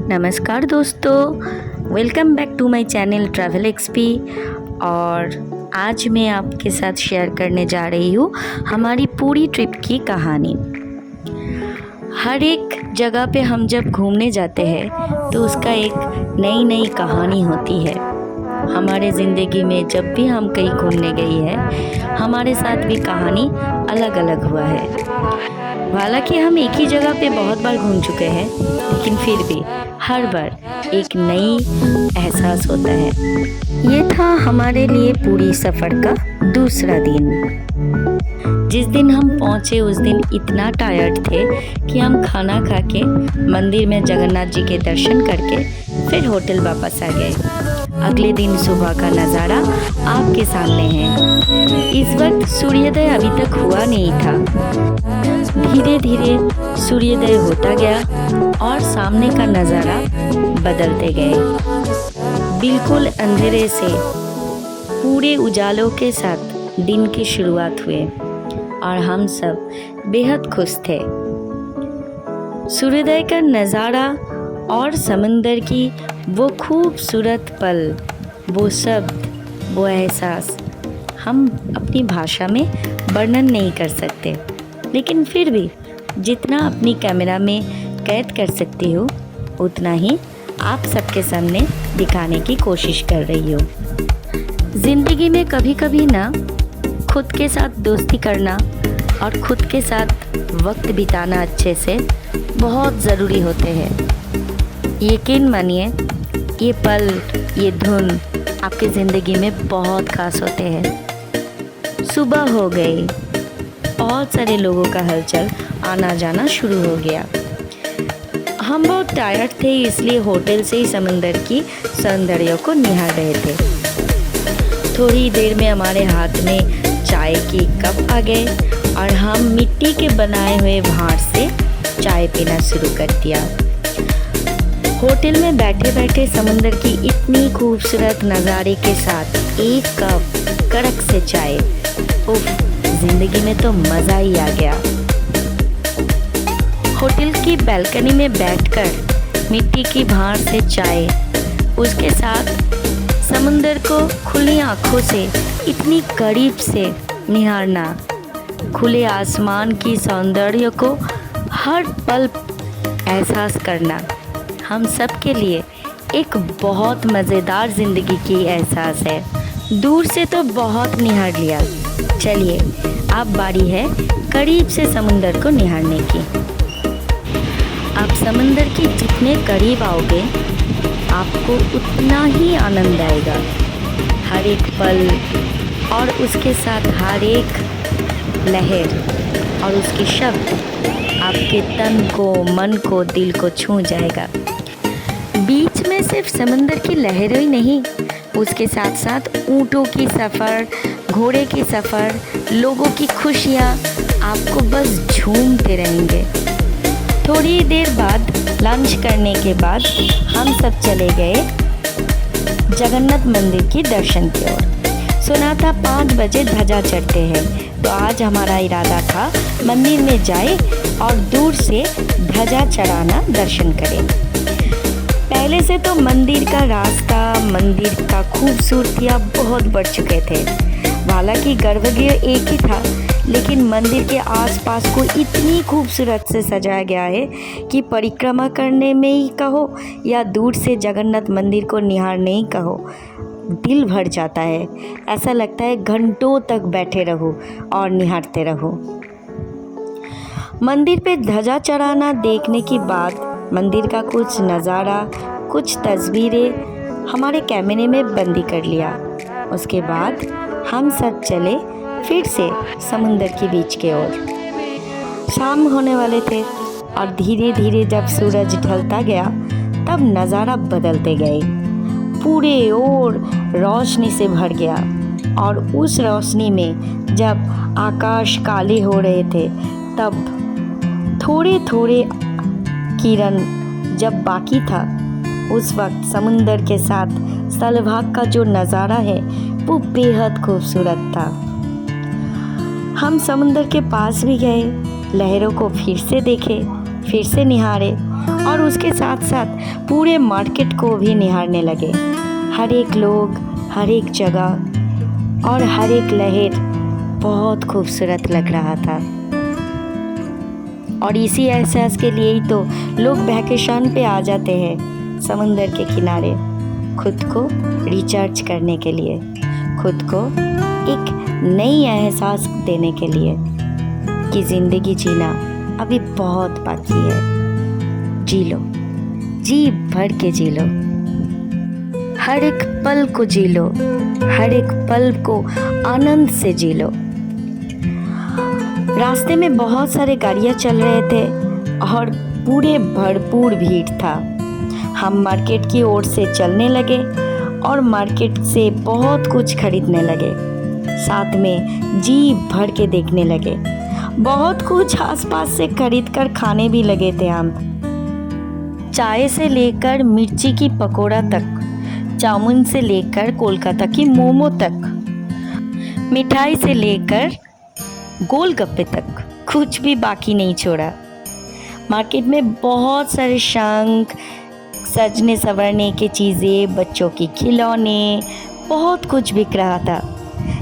नमस्कार दोस्तों, welcome back to my channel travel XP. और आज मैं आपके साथ शेयर करने जा रही हूँ हमारी पूरी ट्रिप की कहानी। हर एक जगह पे हम जब घूमने जाते हैं तो उसका एक नई नई कहानी होती है। हमारे ज़िंदगी में जब भी हम कहीं घूमने गई है हमारे साथ भी कहानी अलग अलग हुआ है। हालांकि हम एक ही जगह पे बहुत बार घूम चुके हैं, लेकिन फिर भी हर बार एक नई एहसास होता है। ये था हमारे लिए पूरी सफ़र का दूसरा दिन। जिस दिन हम पहुँचे उस दिन इतना टायर्ड थे कि हम खाना खा के मंदिर में जगन्नाथ जी के दर्शन करके फिर होटल वापस आ गए। अगले दिन सुबह का नज़ारा आपके सामने है। इस वक्त सूर्योदय अभी तक हुआ नहीं था। धीरे धीरे सूर्योदय होता गया और सामने का नज़ारा बदलते गए। बिल्कुल अंधेरे से पूरे उजालों के साथ दिन की शुरुआत हुए और हम सब बेहद खुश थे। सूर्योदय का नज़ारा और समंदर की वो खूबसूरत पल, वो शब्द, वो एहसास हम अपनी भाषा में वर्णन नहीं कर सकते, लेकिन फिर भी जितना अपनी कैमरा में कैद कर सकती हो उतना ही आप सबके सामने दिखाने की कोशिश कर रही हो। ज़िंदगी में कभी कभी ना खुद के साथ दोस्ती करना और खुद के साथ वक्त बिताना अच्छे से बहुत ज़रूरी होते हैं। यकीन मानिए ये पल, ये धुन आपकी ज़िंदगी में बहुत ख़ास होते हैं। सुबह हो गई, बहुत सारे लोगों का हलचल आना जाना शुरू हो गया। हम बहुत टायर्ड थे, इसलिए होटल से ही समंदर की सौंदर्य को निहार रहे थे। थोड़ी देर में हमारे हाथ में चाय की कप आ गए और हम मिट्टी के बनाए हुए भांड से चाय पीना शुरू कर दिया। होटल में बैठे बैठे समंदर की इतनी खूबसूरत नज़ारे के साथ एक कप कड़क से चाय, उफ, ज़िंदगी में तो मज़ा ही आ गया। होटल की बैल्कनी में बैठकर मिट्टी की भांड से चाय, उसके साथ समुंदर को खुली आँखों से इतनी करीब से निहारना, खुले आसमान की सौंदर्य को हर पल एहसास करना, हम सब के लिए एक बहुत मज़ेदार ज़िंदगी की एहसास है। दूर से तो बहुत निहार लिया, चलिए अब बारी है करीब से समुंदर को निहारने की। आप समंदर के जितने करीब आओगे आपको उतना ही आनंद आएगा। हर एक पल और उसके साथ हर एक लहर और उसके शब्द आपके तन को, मन को, दिल को छू जाएगा। बीच में सिर्फ समंदर की लहरें ही नहीं, उसके साथ साथ ऊँटों की सफ़र, घोड़े की सफ़र, लोगों की खुशियाँ आपको बस झूमते रहेंगे। थोड़ी देर बाद लंच करने के बाद हम सब चले गए जगन्नाथ मंदिर की दर्शन की ओर। सुना था 5 बजे ध्वजा चढ़ते हैं, तो आज हमारा इरादा था मंदिर में जाए और दूर से ध्वजा चढ़ाना दर्शन करें। पहले से तो मंदिर का रास्ता, मंदिर का खूबसूरतियाँ बहुत बढ़ चुके थे। हालांकि गर्भगृह एक ही था, लेकिन मंदिर के आसपास को इतनी खूबसूरत से सजाया गया है कि परिक्रमा करने में ही कहो या दूर से जगन्नाथ मंदिर को निहारने ही कहो, दिल भर जाता है। ऐसा लगता है घंटों तक बैठे रहो और निहारते रहो। मंदिर पे ध्वजा चढ़ाना देखने के बाद मंदिर का कुछ नज़ारा, कुछ तस्वीरें हमारे कैमरे में बंदी कर लिया। उसके बाद हम सब चले फिर से समुंदर के बीच के ओर। शाम होने वाले थे और धीरे धीरे जब सूरज ढलता गया तब नज़ारा बदलते गए। पूरे ओर रोशनी से भर गया और उस रोशनी में जब आकाश काले हो रहे थे तब थोड़े थोड़े किरण जब बाकी था, उस वक्त समुंदर के साथ स्थलभाग का जो नज़ारा है वो बेहद खूबसूरत था। हम समुंदर के पास भी गए, लहरों को फिर से देखे, फिर से निहारे और उसके साथ साथ पूरे मार्केट को भी निहारने लगे। हर एक लोग, हर एक जगह और हर एक लहर बहुत खूबसूरत लग रहा था। और इसी एहसास के लिए ही तो लोग वैकेशन पे आ जाते हैं समुंदर के किनारे, खुद को रिचार्ज करने के लिए, खुद को एक नई एहसास देने के लिए कि ज़िंदगी जीना अभी बहुत बाकी है। जी लो, जी भर के जी लो, हर एक पल को जी लो, हर एक पल को आनंद से जी लो। रास्ते में बहुत सारे गाड़ियाँ चल रहे थे और पूरे भरपूर भीड़ था। हम मार्केट की ओर से चलने लगे और मार्केट से बहुत कुछ खरीदने लगे, साथ में जी भर के देखने लगे। बहुत कुछ आसपास से खरीद कर खाने भी लगे थे हम। चाय से लेकर मिर्ची की पकोड़ा तक, चाउमीन से लेकर कोलकाता की मोमो तक, मिठाई से लेकर गोलगप्पे तक, कुछ भी बाकी नहीं छोड़ा। मार्केट में बहुत सारे शंख, सजने संवरने की चीज़ें, बच्चों की खिलौने, बहुत कुछ बिक रहा था।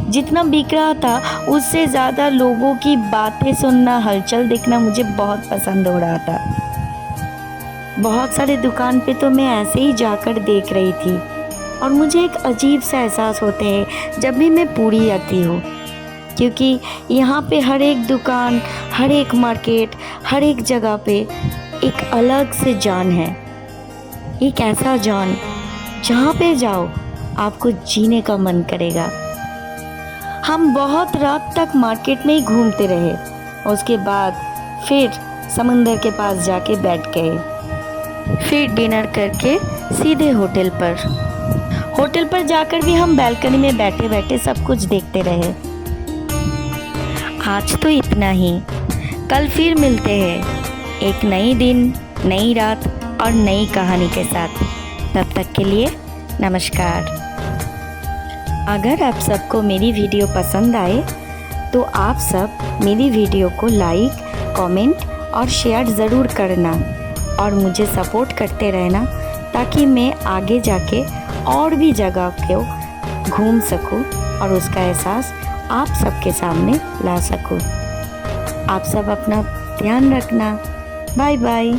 जितना बिक रहा था उससे ज़्यादा लोगों की बातें सुनना, हलचल देखना मुझे बहुत पसंद हो रहा था। बहुत सारे दुकान पे तो मैं ऐसे ही जाकर देख रही थी और मुझे एक अजीब सा एहसास होते हैं जब भी मैं पूरी आती हूँ, क्योंकि यहाँ पे हर एक दुकान, हर एक मार्केट, हर एक जगह पे एक अलग से जान है। एक ऐसा जान जहाँ पे जाओ आपको जीने का मन करेगा। हम बहुत रात तक मार्केट में ही घूमते रहे। उसके बाद फिर समंदर के पास जाके बैठ गए। फिर डिनर करके सीधे होटल पर जाकर भी हम बैल्कनी में बैठे बैठे सब कुछ देखते रहे। आज तो इतना ही, कल फिर मिलते हैं एक नई दिन, नई रात और नई कहानी के साथ। तब तक के लिए नमस्कार। अगर आप सबको मेरी वीडियो पसंद आए तो आप सब मेरी वीडियो को लाइक, कमेंट और शेयर ज़रूर करना और मुझे सपोर्ट करते रहना, ताकि मैं आगे जाके और भी जगह को घूम सकूं और उसका एहसास आप सबके सामने ला सकूं। आप सब अपना ध्यान रखना। Bye bye.